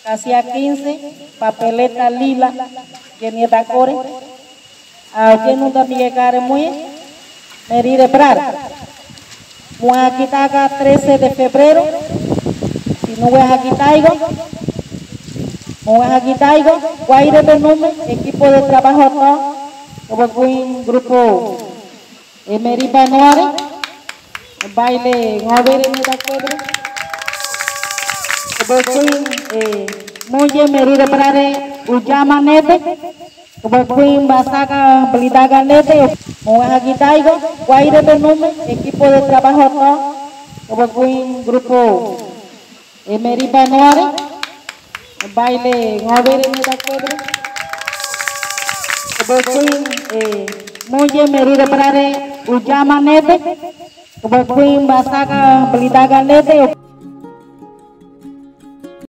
Casia 15, papeleta lila, Jenny Dacore, a Jenu da Miguel muy, Meride Prar. Muaquitaga 13 de febrero, si no es aquí taigo, Guaire de Nume, equipo de trabajo todo, como un grupo Meriba Noare, baile Ngover en esta cuadra, como muy Meride Prare, Ujama Nete, como Basaka Blidaga Nete, como aquí taigo, Guaire de Nume, equipo de trabajo todo, como un grupo Meriba Noare, baile Ngover en esta cuadra, como muy Meride Prare, Ujama Nete, como Basaka Blidaga Nete.